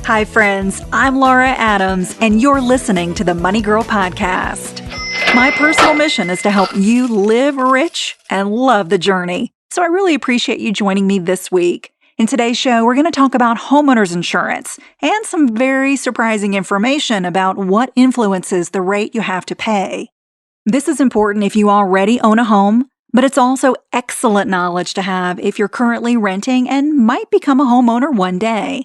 Hi, friends. I'm Laura Adams, and you're listening to the Money Girl Podcast. My personal mission is to help you live rich and love the journey. So I really appreciate you joining me this week. In today's show, we're going to talk about homeowners insurance and some very surprising information about what influences the rate you have to pay. This is important if you already own a home, but it's also excellent knowledge to have if you're currently renting and might become a homeowner one day.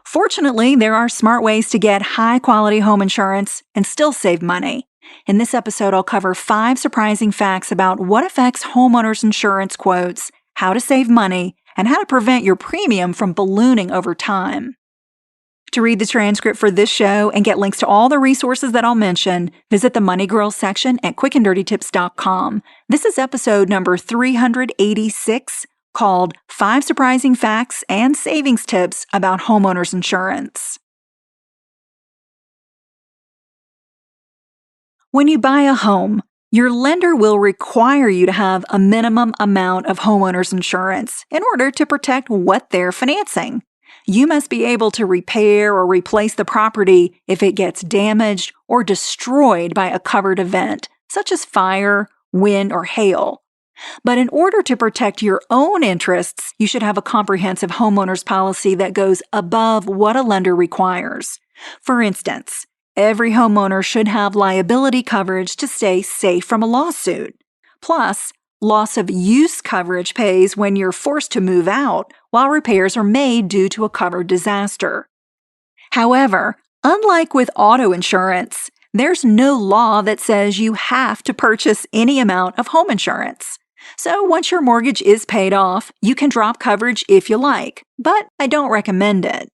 Fortunately, there are smart ways to get high-quality home insurance and still save money. In this episode, I'll cover 5 surprising facts about what affects homeowners insurance quotes, how to save money, and how to prevent your premium from ballooning over time. To read the transcript for this show and get links to all the resources that I'll mention, visit the Money Girls section at quickanddirtytips.com. This is episode number 386, called 5 Surprising Facts and Savings Tips About Homeowners Insurance. When you buy a home, your lender will require you to have a minimum amount of homeowners insurance in order to protect what they're financing. You must be able to repair or replace the property if it gets damaged or destroyed by a covered event, such as fire, wind, or hail. But in order to protect your own interests, you should have a comprehensive homeowners policy that goes above what a lender requires. For instance, every homeowner should have liability coverage to stay safe from a lawsuit. Plus, loss of use coverage pays when you're forced to move out while repairs are made due to a covered disaster. However, unlike with auto insurance, there's no law that says you have to purchase any amount of home insurance. So once your mortgage is paid off, you can drop coverage if you like, but I don't recommend it.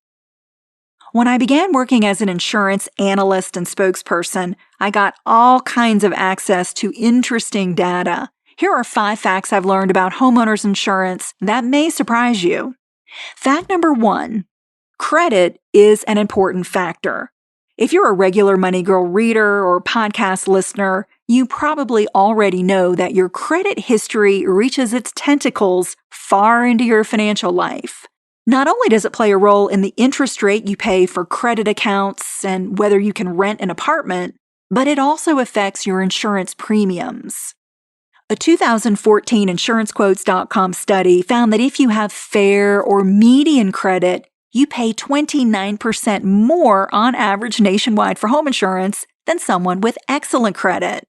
When I began working as an insurance analyst and spokesperson, I got all kinds of access to interesting data. Here are 5 facts I've learned about homeowners insurance that may surprise you. Fact number 1, credit is an important factor. If you're a regular Money Girl reader or podcast listener, you probably already know that your credit history reaches its tentacles far into your financial life. Not only does it play a role in the interest rate you pay for credit accounts and whether you can rent an apartment, but it also affects your insurance premiums. A 2014 InsuranceQuotes.com study found that if you have fair or median credit, you pay 29% more on average nationwide for home insurance than someone with excellent credit.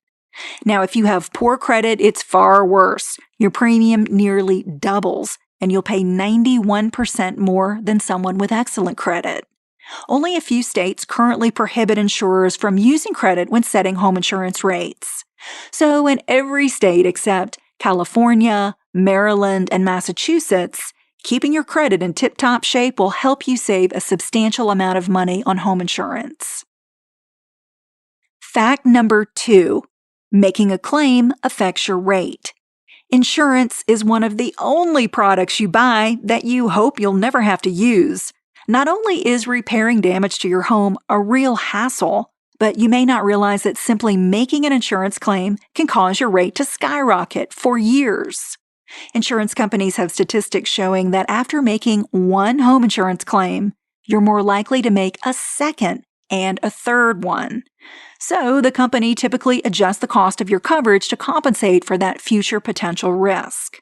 Now, if you have poor credit, it's far worse. Your premium nearly doubles, and you'll pay 91% more than someone with excellent credit. Only a few states currently prohibit insurers from using credit when setting home insurance rates. So in every state except California, Maryland, and Massachusetts, keeping your credit in tip-top shape will help you save a substantial amount of money on home insurance. Fact number 2, making a claim affects your rate. Insurance is one of the only products you buy that you hope you'll never have to use. Not only is repairing damage to your home a real hassle, but you may not realize that simply making an insurance claim can cause your rate to skyrocket for years. Insurance companies have statistics showing that after making one home insurance claim, you're more likely to make a second and a third one. So the company typically adjusts the cost of your coverage to compensate for that future potential risk.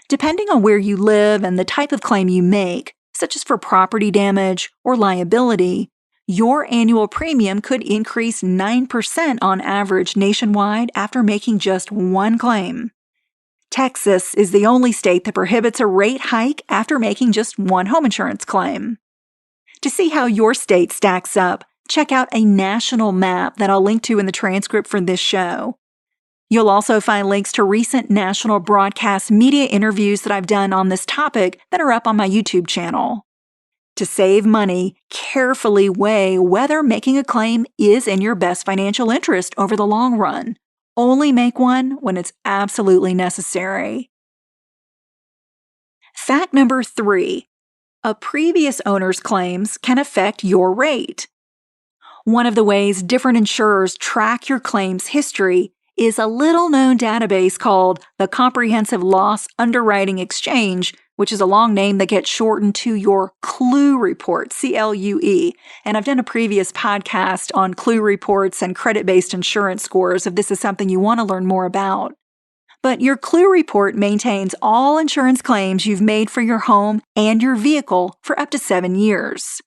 Depending on where you live and the type of claim you make, such as for property damage or liability, your annual premium could increase 9% on average nationwide after making just one claim. Texas is the only state that prohibits a rate hike after making just one home insurance claim. To see how your state stacks up, check out a national map that I'll link to in the transcript for this show. You'll also find links to recent national broadcast media interviews that I've done on this topic that are up on my YouTube channel. To save money, carefully weigh whether making a claim is in your best financial interest over the long run. Only make one when it's absolutely necessary. Fact number 3, a previous owner's claims can affect your rate. One of the ways different insurers track your claims history is a little-known database called the Comprehensive Loss Underwriting Exchange, which is a long name that gets shortened to your CLUE report, CLUE. And I've done a previous podcast on CLUE reports and credit-based insurance scores if this is something you want to learn more about. But your CLUE report maintains all insurance claims you've made for your home and your vehicle for up to 7 years.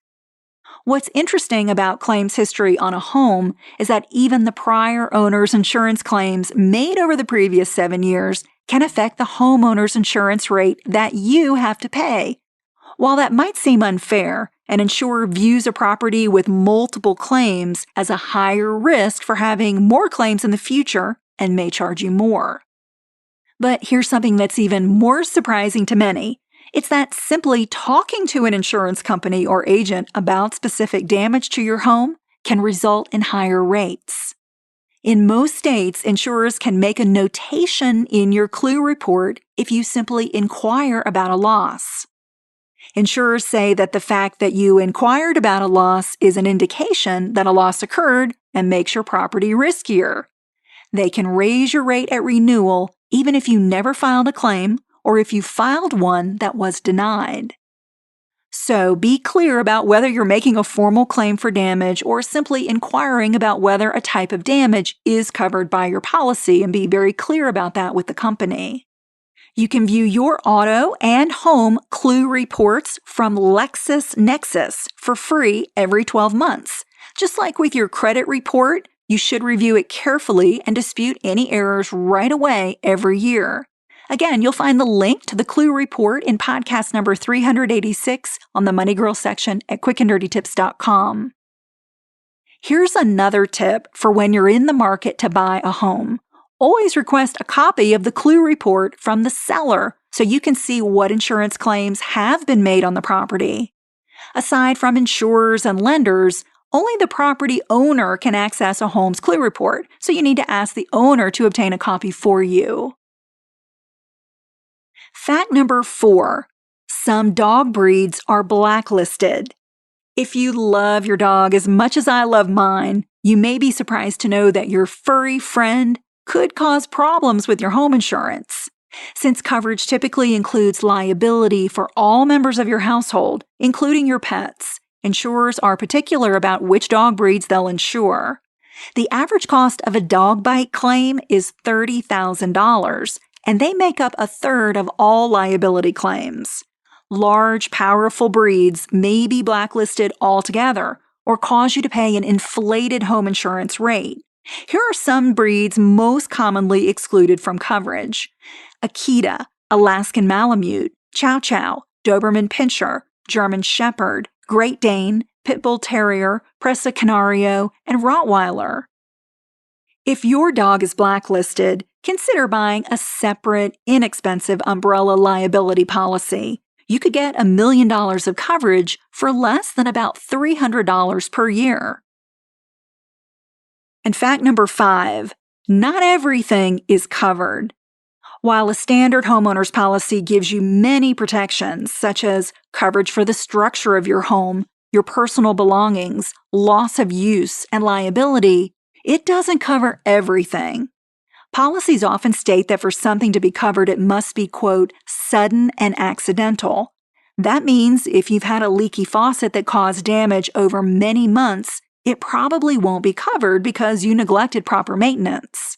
What's interesting about claims history on a home is that even the prior owner's insurance claims made over the previous 7 years can affect the homeowner's insurance rate that you have to pay. While that might seem unfair, an insurer views a property with multiple claims as a higher risk for having more claims in the future and may charge you more. But here's something that's even more surprising to many. It's that simply talking to an insurance company or agent about specific damage to your home can result in higher rates. In most states, insurers can make a notation in your CLUE report if you simply inquire about a loss. Insurers say that the fact that you inquired about a loss is an indication that a loss occurred and makes your property riskier. They can raise your rate at renewal even if you never filed a claim or if you filed one that was denied. So be clear about whether you're making a formal claim for damage or simply inquiring about whether a type of damage is covered by your policy, and be very clear about that with the company. You can view your auto and home CLUE reports from LexisNexis for free every 12 months. Just like with your credit report, you should review it carefully and dispute any errors right away every year. Again, you'll find the link to the CLUE report in podcast number 386 on the Money Girl section at quickanddirtytips.com. Here's another tip for when you're in the market to buy a home. Always request a copy of the CLUE report from the seller so you can see what insurance claims have been made on the property. Aside from insurers and lenders, only the property owner can access a home's CLUE report, so you need to ask the owner to obtain a copy for you. Fact number 4. Some dog breeds are blacklisted. If you love your dog as much as I love mine, you may be surprised to know that your furry friend could cause problems with your home insurance. Since coverage typically includes liability for all members of your household, including your pets, insurers are particular about which dog breeds they'll insure. The average cost of a dog bite claim is $30,000, and they make up a third of all liability claims. Large, powerful breeds may be blacklisted altogether or cause you to pay an inflated home insurance rate. Here are some breeds most commonly excluded from coverage: Akita, Alaskan Malamute, Chow Chow, Doberman Pinscher, German Shepherd, Great Dane, Pit Bull Terrier, Presa Canario, and Rottweiler. If your dog is blacklisted, consider buying a separate, inexpensive umbrella liability policy. You could get $1 million of coverage for less than about $300 per year. And fact number 5, not everything is covered. While a standard homeowner's policy gives you many protections, such as coverage for the structure of your home, your personal belongings, loss of use, and liability, it doesn't cover everything. Policies often state that for something to be covered, it must be, quote, sudden and accidental. That means if you've had a leaky faucet that caused damage over many months, it probably won't be covered because you neglected proper maintenance.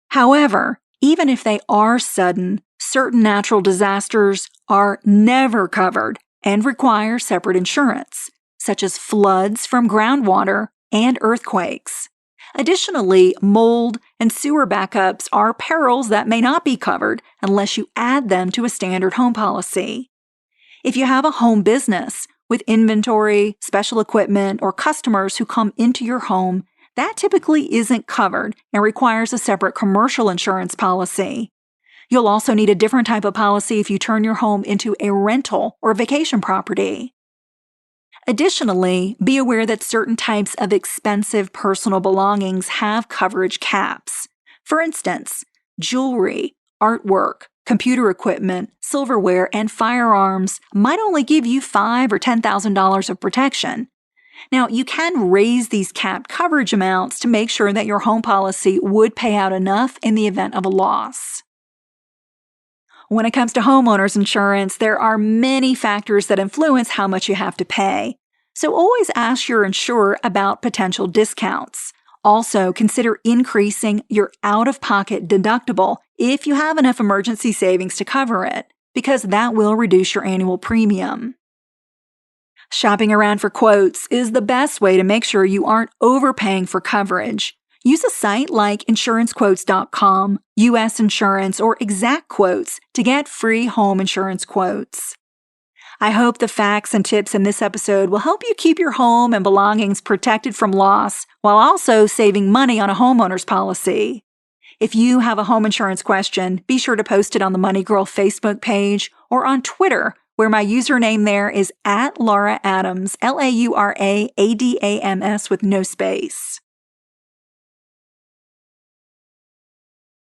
However, even if they are sudden, certain natural disasters are never covered and require separate insurance, such as floods from groundwater and earthquakes. Additionally, mold and sewer backups are perils that may not be covered unless you add them to a standard home policy. If you have a home business with inventory, special equipment, or customers who come into your home, that typically isn't covered and requires a separate commercial insurance policy. You'll also need a different type of policy if you turn your home into a rental or vacation property. Additionally, be aware that certain types of expensive personal belongings have coverage caps. For instance, jewelry, artwork, computer equipment, silverware, and firearms might only give you $5,000 or $10,000 of protection. Now, you can raise these capped coverage amounts to make sure that your home policy would pay out enough in the event of a loss. When it comes to homeowners insurance, there are many factors that influence how much you have to pay. So always ask your insurer about potential discounts. Also, consider increasing your out-of-pocket deductible if you have enough emergency savings to cover it, because that will reduce your annual premium. Shopping around for quotes is the best way to make sure you aren't overpaying for coverage. Use a site like insurancequotes.com, US Insurance, or Exact Quotes to get free home insurance quotes. I hope the facts and tips in this episode will help you keep your home and belongings protected from loss while also saving money on a homeowner's policy. If you have a home insurance question, be sure to post it on the Money Girl Facebook page or on Twitter, where my username there is @LauraAdams, LauraAdams with no space.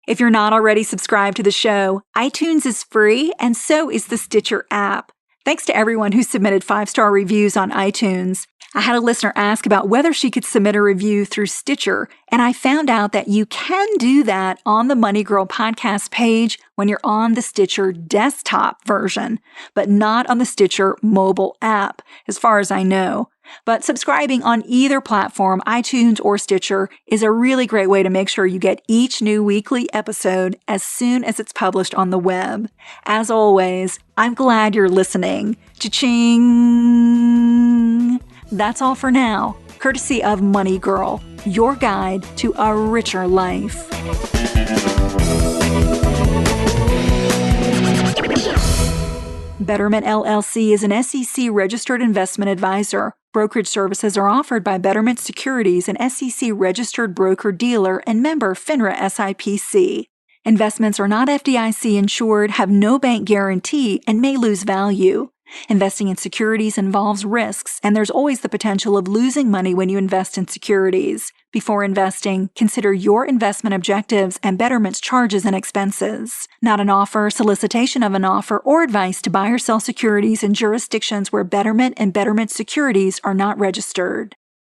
If you're not already subscribed to the show, iTunes is free and so is the Stitcher app. Thanks to everyone who submitted 5-star reviews on iTunes. I had a listener ask about whether she could submit a review through Stitcher, and I found out that you can do that on the Money Girl podcast page when you're on the Stitcher desktop version, but not on the Stitcher mobile app, as far as I know. But subscribing on either platform, iTunes or Stitcher, is a really great way to make sure you get each new weekly episode as soon as it's published on the web. As always, I'm glad you're listening. Cha-ching! That's all for now, courtesy of Money Girl, your guide to a richer life. Betterment LLC is an SEC-registered investment advisor. Brokerage services are offered by Betterment Securities, an SEC-registered broker-dealer and member FINRA SIPC. Investments are not FDIC insured, have no bank guarantee, and may lose value. Investing in securities involves risks, and there's always the potential of losing money when you invest in securities. Before investing, consider your investment objectives and Betterment's charges and expenses. Not an offer, solicitation of an offer, or advice to buy or sell securities in jurisdictions where Betterment and Betterment Securities are not registered.